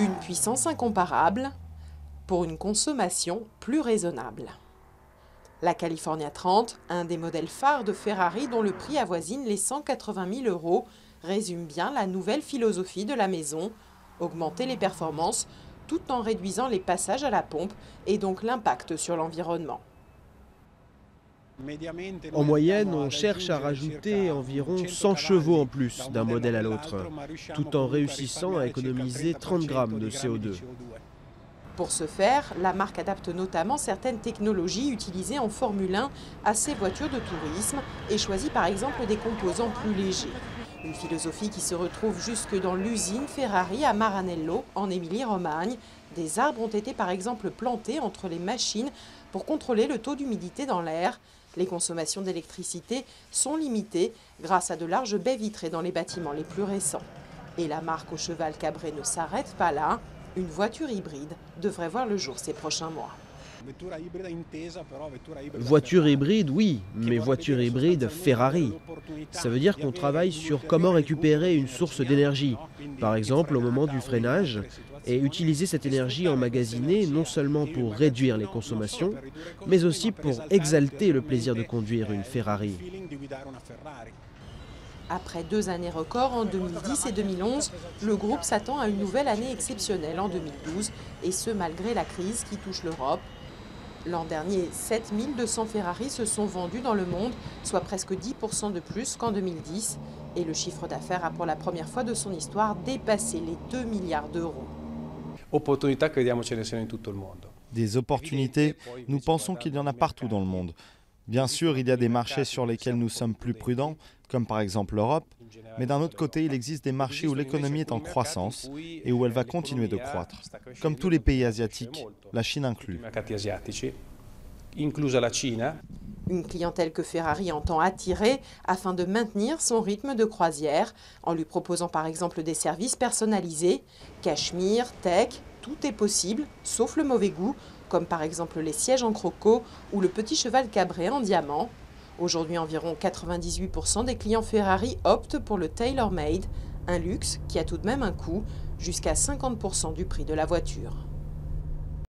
Une puissance incomparable pour une consommation plus raisonnable. La California 30, un des modèles phares de Ferrari dont le prix avoisine les 180 000 €, résume bien la nouvelle philosophie de la maison, augmenter les performances tout en réduisant les passages à la pompe et donc l'impact sur l'environnement. En moyenne, on cherche à rajouter environ 100 chevaux en plus d'un modèle à l'autre, tout en réussissant à économiser 30 grammes de CO2. Pour ce faire, la marque adapte notamment certaines technologies utilisées en Formule 1 à ses voitures de tourisme et choisit par exemple des composants plus légers. Une philosophie qui se retrouve jusque dans l'usine Ferrari à Maranello, en Émilie-Romagne. Des arbres ont été par exemple plantés entre les machines pour contrôler le taux d'humidité dans l'air. Les consommations d'électricité sont limitées grâce à de larges baies vitrées dans les bâtiments les plus récents. Et la marque au cheval cabré ne s'arrête pas là. Une voiture hybride devrait voir le jour ces prochains mois. Voiture hybride, oui, mais voiture hybride Ferrari. Ça veut dire qu'on travaille sur comment récupérer une source d'énergie, par exemple au moment du freinage, et utiliser cette énergie emmagasinée non seulement pour réduire les consommations, mais aussi pour exalter le plaisir de conduire une Ferrari. Après 2 années records en 2010 et 2011, le groupe s'attend à une nouvelle année exceptionnelle en 2012, et ce malgré la crise qui touche l'Europe. L'an dernier, 7 200 Ferrari se sont vendus dans le monde, soit presque 10% de plus qu'en 2010. Et le chiffre d'affaires a pour la première fois de son histoire dépassé les 2 milliards d'euros. Des opportunités, nous pensons qu'il y en a partout dans le monde. Bien sûr, il y a des marchés sur lesquels nous sommes plus prudents, comme par exemple l'Europe, mais d'un autre côté, il existe des marchés où l'économie est en croissance et où elle va continuer de croître, comme tous les pays asiatiques, la Chine inclus. Une clientèle que Ferrari entend attirer afin de maintenir son rythme de croisière, en lui proposant par exemple des services personnalisés, cachemire, tech, tout est possible, sauf le mauvais goût, comme par exemple les sièges en croco ou le petit cheval cabré en diamant. Aujourd'hui, environ 98% des clients Ferrari optent pour le tailor-made, un luxe qui a tout de même un coût, jusqu'à 50% du prix de la voiture.